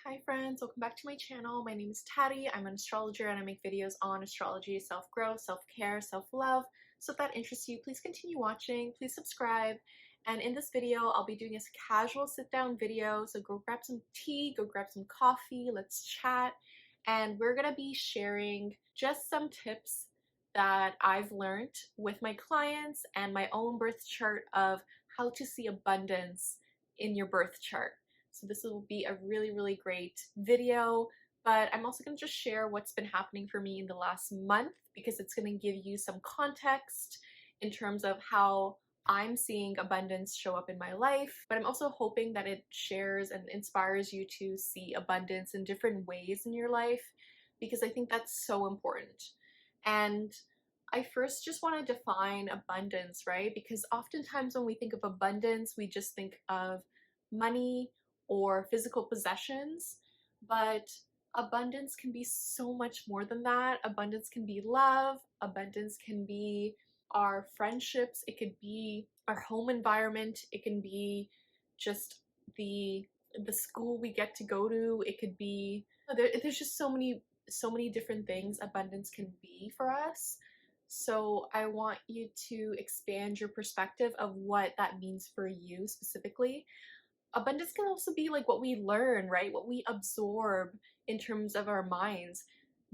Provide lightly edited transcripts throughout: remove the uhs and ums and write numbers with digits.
Hi friends, welcome back to my channel. My name is Taddy. I'm an astrologer and I make videos on astrology, self-growth, self-care, self-love. So if that interests you, please continue watching, please subscribe. And in this video, I'll be doing a casual sit-down video. So go grab some tea, go grab some coffee, let's chat. And we're gonna be sharing just some tips that I've learned with my clients and my own birth chart of how to see abundance in your birth chart. So this will be a really great video, but I'm also going to just share what's been happening for me in the last month because it's going to give you some context in terms of how I'm seeing abundance show up in my life. But I'm also hoping that it shares and inspires you to see abundance in different ways in your life because I think that's so important. And I first just want to define abundance, right? Because oftentimes when we think of abundance, we just think of money or physical possessions, but abundance can be so much more than that. Abundance can be love, abundance can be our friendships, it could be our home environment, it can be just the school we get to go to, it could be there's just so many different things abundance can be for us. So I want you to expand your perspective of what that means for you specifically. Abundance can also be like what we learn, right? What we absorb in terms of our minds.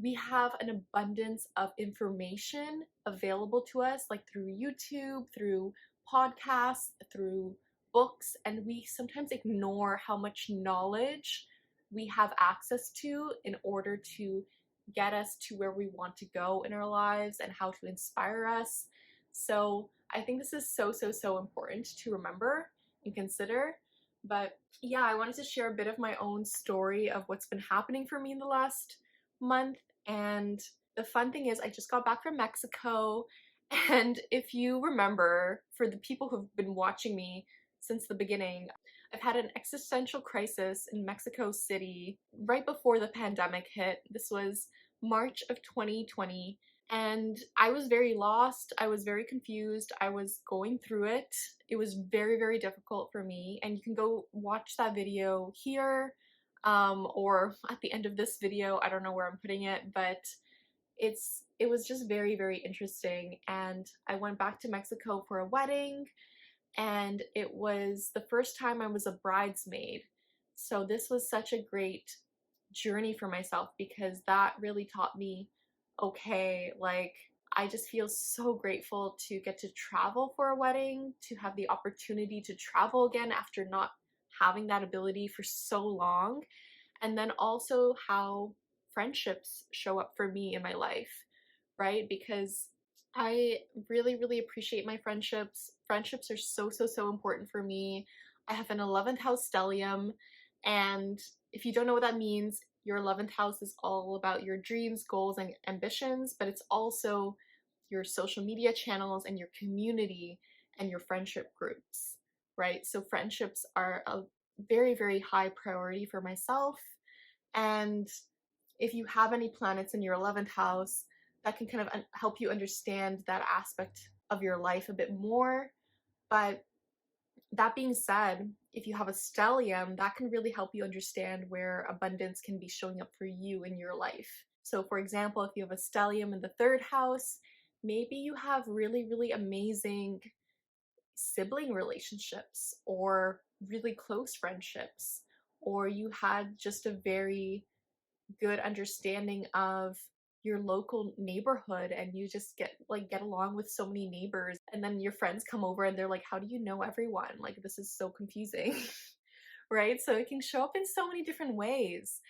We have an abundance of information available to us, like through YouTube, through podcasts, through books, and we sometimes ignore how much knowledge we have access to in order to get us to where we want to go in our lives and how to inspire us. So I think this is so important to remember and consider. But yeah, I wanted to share a bit of my own story of what's been happening for me in the last month. And the fun thing is I just got back from Mexico. And if you remember, for the people who've been watching me since the beginning, I've had an existential crisis in Mexico City right before the pandemic hit. This was March of 2020. And I was very lost, I was very confused, I was going through it. It was very difficult for me, and you can go watch that video here or at the end of this video. I don't know where I'm putting it, but it was just very interesting. And I went back to Mexico for a wedding, and it was the first time I was a bridesmaid. So this was such a great journey for myself because that really taught me, okay, like I just feel so grateful to get to travel for a wedding, to have the opportunity to travel again after not having that ability for so long. And then also how friendships show up for me in my life, right? Because I really appreciate my friendships. Friendships are so important for me. I have an 11th house stellium, and if you don't know what that means, your 11th house is all about your dreams, goals, and ambitions, but it's also your social media channels and your community and your friendship groups, right? So friendships are a very high priority for myself. And if you have any planets in your 11th house, that can kind of help you understand that aspect of your life a bit more. But that being said, if you have a stellium, that can really help you understand where abundance can be showing up for you in your life. So for example, if you have a stellium in the 3rd house, maybe you have really amazing sibling relationships or really close friendships, or you had just a very good understanding of your local neighborhood and you just get along with so many neighbors, and then your friends come over and they're like, how do you know everyone? Like, this is so confusing. Right? So it can show up in so many different ways.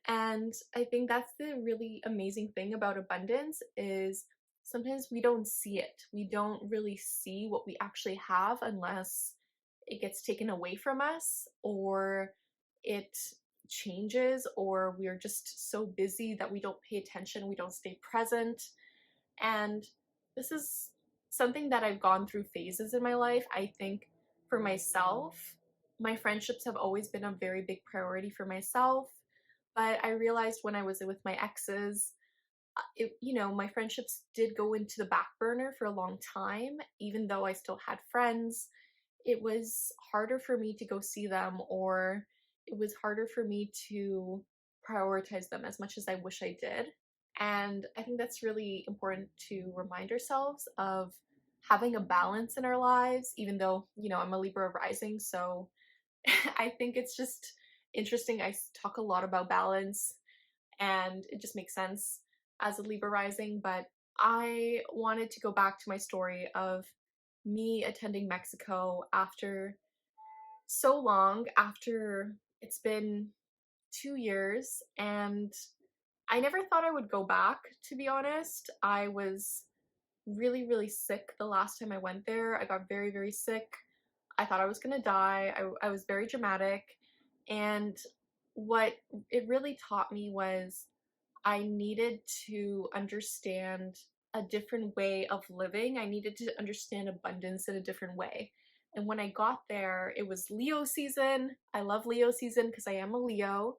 And I think that's the really amazing thing about abundance is sometimes we don't see it. We don't really see what we actually have unless it gets taken away from us, or it changes, or we're just so busy that we don't pay attention, we don't stay present. And this is something that I've gone through phases in my life. I think for myself, my friendships have always been a very big priority for myself, but I realized when I was with my exes, my friendships did go into the back burner for a long time. Even though I still had friends, it was harder for me to go see them, or it was harder for me to prioritize them as much as I wish I did. And I think that's really important to remind ourselves of having a balance in our lives, even though, I'm a Libra rising. So I think it's just interesting. I talk a lot about balance and it just makes sense as a Libra rising. But I wanted to go back to my story of me attending Mexico after so long, after it's been 2 years, and I never thought I would go back, to be honest. I was really, really sick the last time I went there. I got very, very sick. I thought I was gonna die. I was very dramatic. And what it really taught me was I needed to understand a different way of living. I needed to understand abundance in a different way. And when I got there, it was Leo season. I love Leo season because I am a Leo.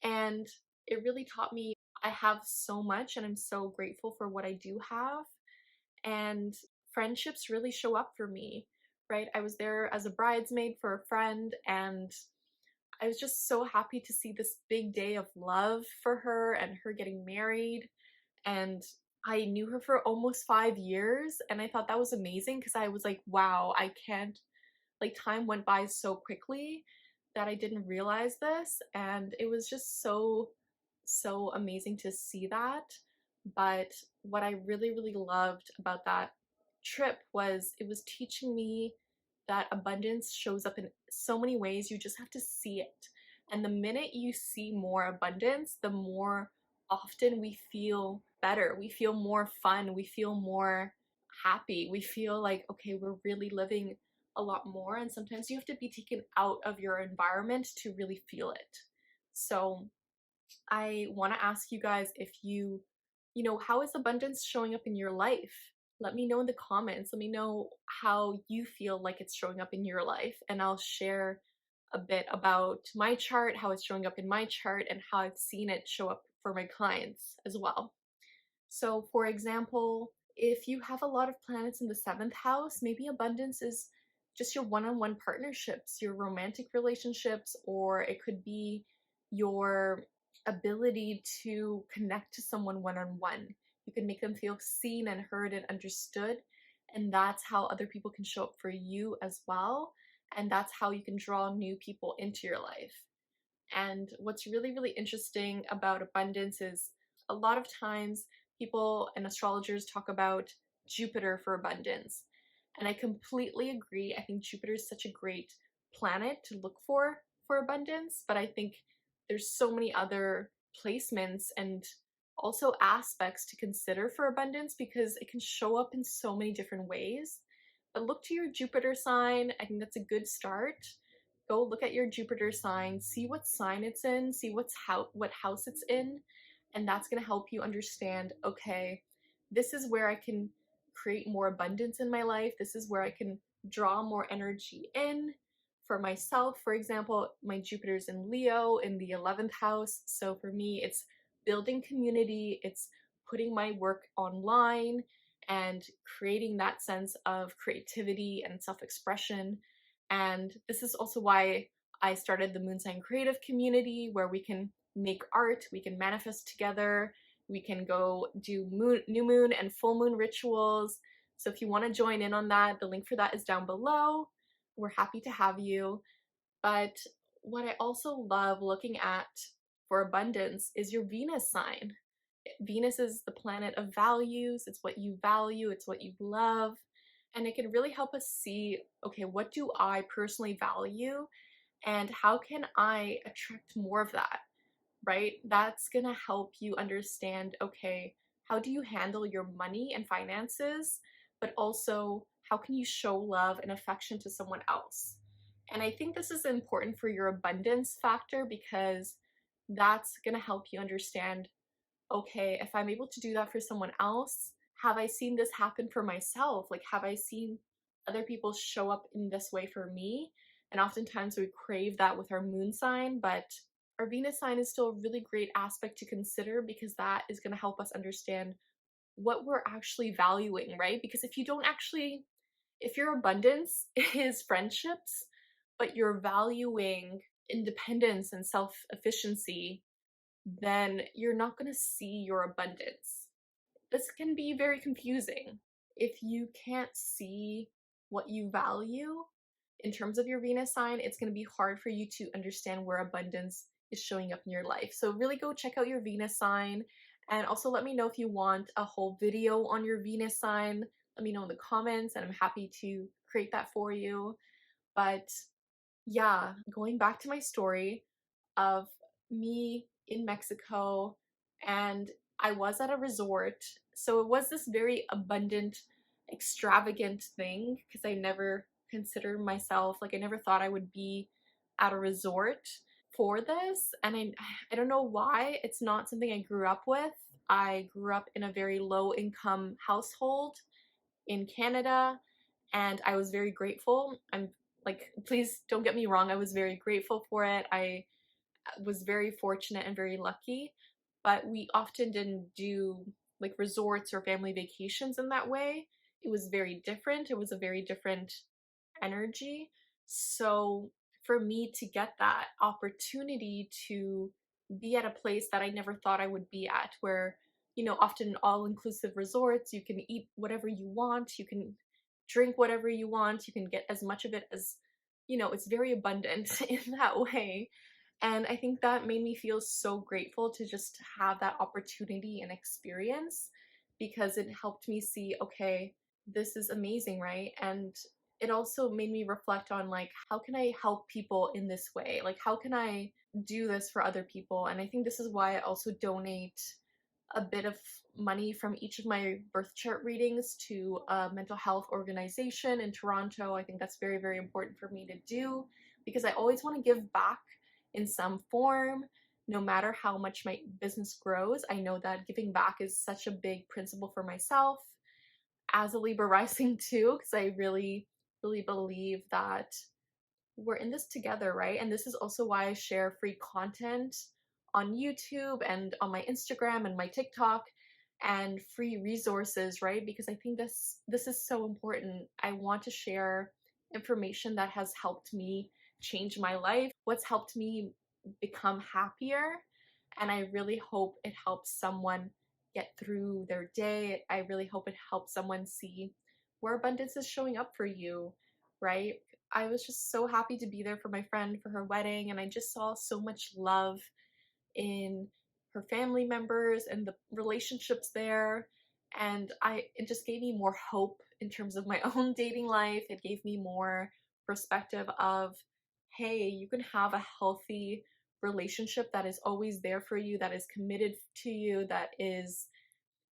And it really taught me I have so much and I'm so grateful for what I do have. And friendships really show up for me, right? I was there as a bridesmaid for a friend, and I was just so happy to see this big day of love for her and her getting married. And I knew her for almost 5 years, and I thought that was amazing because I was like, wow, I can't, like, time went by so quickly that I didn't realize this, and it was just so amazing to see that. But what I really, really loved about that trip was it was teaching me that abundance shows up in so many ways. You just have to see it. And the minute you see more abundance, the more often we feel better. We feel more fun. We feel more happy. We feel like, okay, we're really living a lot more. And sometimes you have to be taken out of your environment to really feel it. So I want to ask you guys if how is abundance showing up in your life? Let me know in the comments. Let me know how you feel like it's showing up in your life, and I'll share a bit about my chart, how it's showing up in my chart, and how I've seen it show up for my clients as well. So, for example, if you have a lot of planets in the seventh house, maybe abundance is just your one on one partnerships, your romantic relationships, or it could be your ability to connect to someone one on one. You can make them feel seen and heard and understood. And that's how other people can show up for you as well. And that's how you can draw new people into your life. And what's really, really interesting about abundance is a lot of times people and astrologers talk about Jupiter for abundance. And I completely agree. I think Jupiter is such a great planet to look for abundance, but I think there's so many other placements and also aspects to consider for abundance because it can show up in so many different ways. But look to your Jupiter sign. I think that's a good start. Go look at your Jupiter sign, see what sign it's in, see what house it's in, and that's going to help you understand, okay, this is where I can create more abundance in my life. This is where I can draw more energy in for myself. For example, my Jupiter's in Leo in the 11th house. So for me, it's building community, it's putting my work online and creating that sense of creativity and self-expression. And this is also why I started the Moon Sign Creative Community, where we can make art, we can manifest together, we can go do new moon and full moon rituals. So if you want to join in on that, the link for that is down below. We're happy to have you. But what I also love looking at for abundance is your Venus sign. Venus is the planet of values. It's what you value, it's what you love. And it can really help us see, okay, what do I personally value and how can I attract more of that, right? That's gonna help you understand, okay, how do you handle your money and finances, but also how can you show love and affection to someone else? And I think this is important for your abundance factor because that's gonna help you understand, okay, if I'm able to do that for someone else, have I seen this happen for myself? Like, have I seen other people show up in this way for me? And oftentimes we crave that with our moon sign, but our Venus sign is still a really great aspect to consider because that is going to help us understand what we're actually valuing, right? Because if your abundance is friendships, but you're valuing independence and self-efficiency, then you're not going to see your abundance. This can be very confusing. If you can't see what you value in terms of your Venus sign, it's going to be hard for you to understand where abundance is showing up in your life. So really go check out your Venus sign, and also let me know if you want a whole video on your Venus sign. Let me know in the comments and I'm happy to create that for you. But yeah, going back to my story of me in Mexico, and I was at a resort. So it was this very abundant, extravagant thing because I never considered myself, like I never thought I would be at a resort for this. And I don't know why. It's not something I grew up with. I grew up in a very low income household in Canada, and I was very grateful. I'm like, please don't get me wrong, I was very grateful for it. I was very fortunate and very lucky, but we often didn't do like resorts or family vacations in that way. It was very different. It was a very different energy. So for me to get that opportunity to be at a place that I never thought I would be at, where, you know, often all-inclusive resorts, you can eat whatever you want, you can drink whatever you want, you can get as much of it as, you know, it's very abundant in that way. And I think that made me feel so grateful to just have that opportunity and experience, because it helped me see, okay, this is amazing, right? And it also made me reflect on like, how can I help people in this way? Like, how can I do this for other people? And I think this is why I also donate a bit of money from each of my birth chart readings to a mental health organization in Toronto. I think that's very, very important for me to do because I always want to give back in some form, no matter how much my business grows. I know that giving back is such a big principle for myself as a Libra rising too, because I really, really believe that we're in this together, right? And this is also why I share free content on YouTube and on my Instagram and my TikTok, and free resources, right? Because I think this is so important. I want to share information that has helped me change my life, what's helped me become happier, and I really hope it helps someone get through their day. I really hope it helps someone see where abundance is showing up for you, right? I was just so happy to be there for my friend for her wedding, and I just saw so much love in her family members and the relationships there. And it just gave me more hope in terms of my own dating life. It gave me more perspective of, hey, you can have a healthy relationship that is always there for you, that is committed to you, that is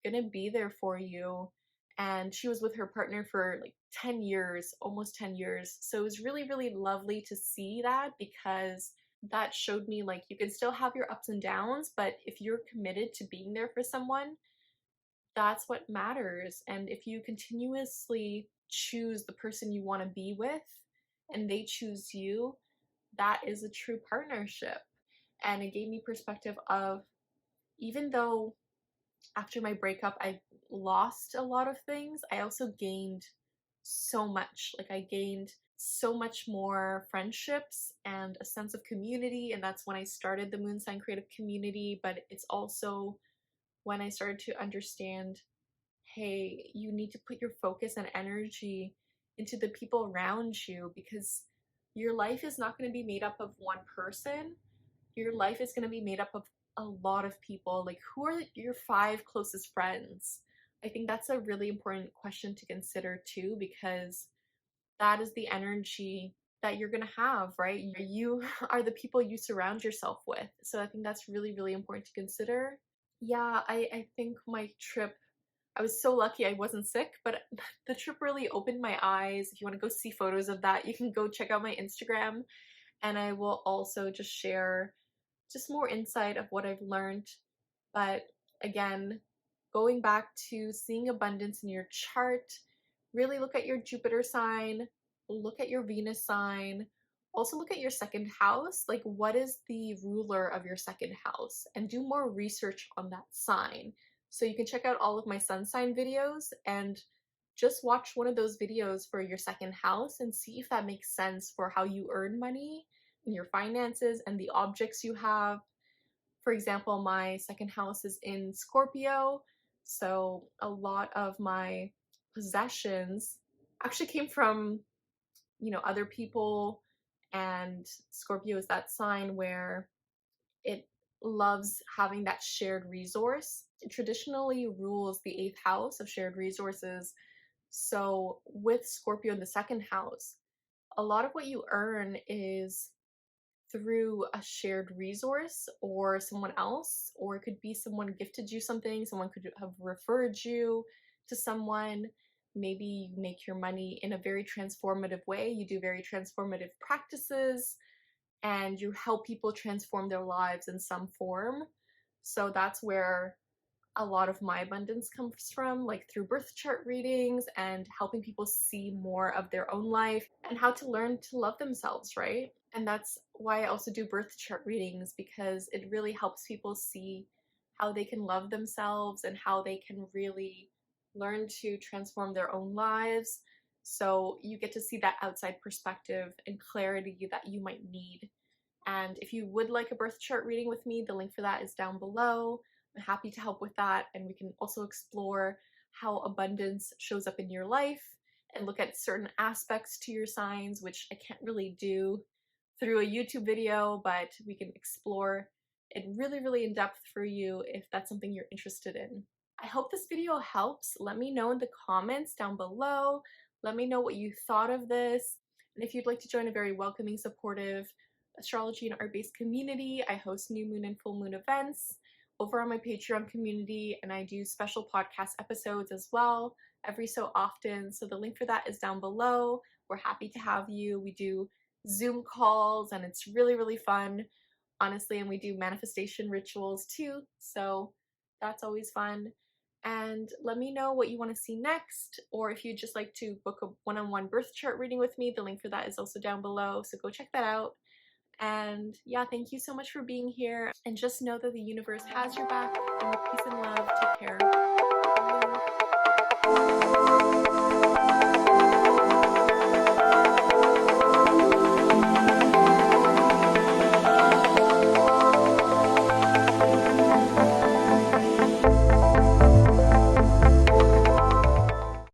gonna be there for you. And she was with her partner for like 10 years, almost 10 years. So it was really, really lovely to see that, because that showed me like you can still have your ups and downs, but if you're committed to being there for someone, that's what matters. And if you continuously choose the person you want to be with and they choose you, that is a true partnership. And it gave me perspective of, even though after my breakup I lost a lot of things, I also gained so much. Like, I gained so much more friendships and a sense of community, and that's when I started the Moon Sign Creative Community. But it's also when I started to understand, hey, you need to put your focus and energy into the people around you, because your life is not going to be made up of one person. Your life is going to be made up of a lot of people. Like, who are your 5 closest friends? I think that's a really important question to consider too, because that is the energy that you're going to have, right? You are the people you surround yourself with. So I think that's really, really important to consider. Yeah, I think my trip, I was so lucky I wasn't sick, but the trip really opened my eyes. If you want to go see photos of that, you can go check out my Instagram, and I will also just share just more insight of what I've learned. But again, going back to seeing abundance in your chart, really look at your Jupiter sign, look at your Venus sign, also look at your second house. Like, what is the ruler of your second house? And do more research on that sign. So you can check out all of my sun sign videos and just watch one of those videos for your second house and see if that makes sense for how you earn money in your finances and the objects you have. For example, my second house is in Scorpio, so a lot of my possessions actually came from, other people, and Scorpio is that sign where it loves having that shared resource. It traditionally rules the eighth house of shared resources. So with Scorpio in the second house, a lot of what you earn is through a shared resource or someone else, or it could be someone gifted you something, someone could have referred you to someone. Maybe you make your money in a very transformative way. You do very transformative practices and you help people transform their lives in some form. So that's where a lot of my abundance comes from, like through birth chart readings and helping people see more of their own life and how to learn to love themselves, right? And that's why I also do birth chart readings, because it really helps people see how they can love themselves and how they can really learn to transform their own lives. So you get to see that outside perspective and clarity that you might need. And if you would like a birth chart reading with me, the link for that is down below. I'm happy to help with that, and we can also explore how abundance shows up in your life and look at certain aspects to your signs, which I can't really do through a YouTube video, but we can explore it really, really in depth for you if that's something you're interested in. I hope this video helps. Let me know in the comments down below. Let me know what you thought of this. And if you'd like to join a very welcoming, supportive astrology and art-based community, I host new moon and full moon events over on my Patreon community, and I do special podcast episodes as well every so often. So the link for that is down below. We're happy to have you. We do Zoom calls and it's really, really fun, honestly, and we do manifestation rituals too. So that's always fun. And let me know what you want to see next, or if you'd just like to book a one-on-one birth chart reading with me, the link for that is also down below. So go check that out. And yeah, thank you so much for being here. And just know that the universe has your back, and peace and love to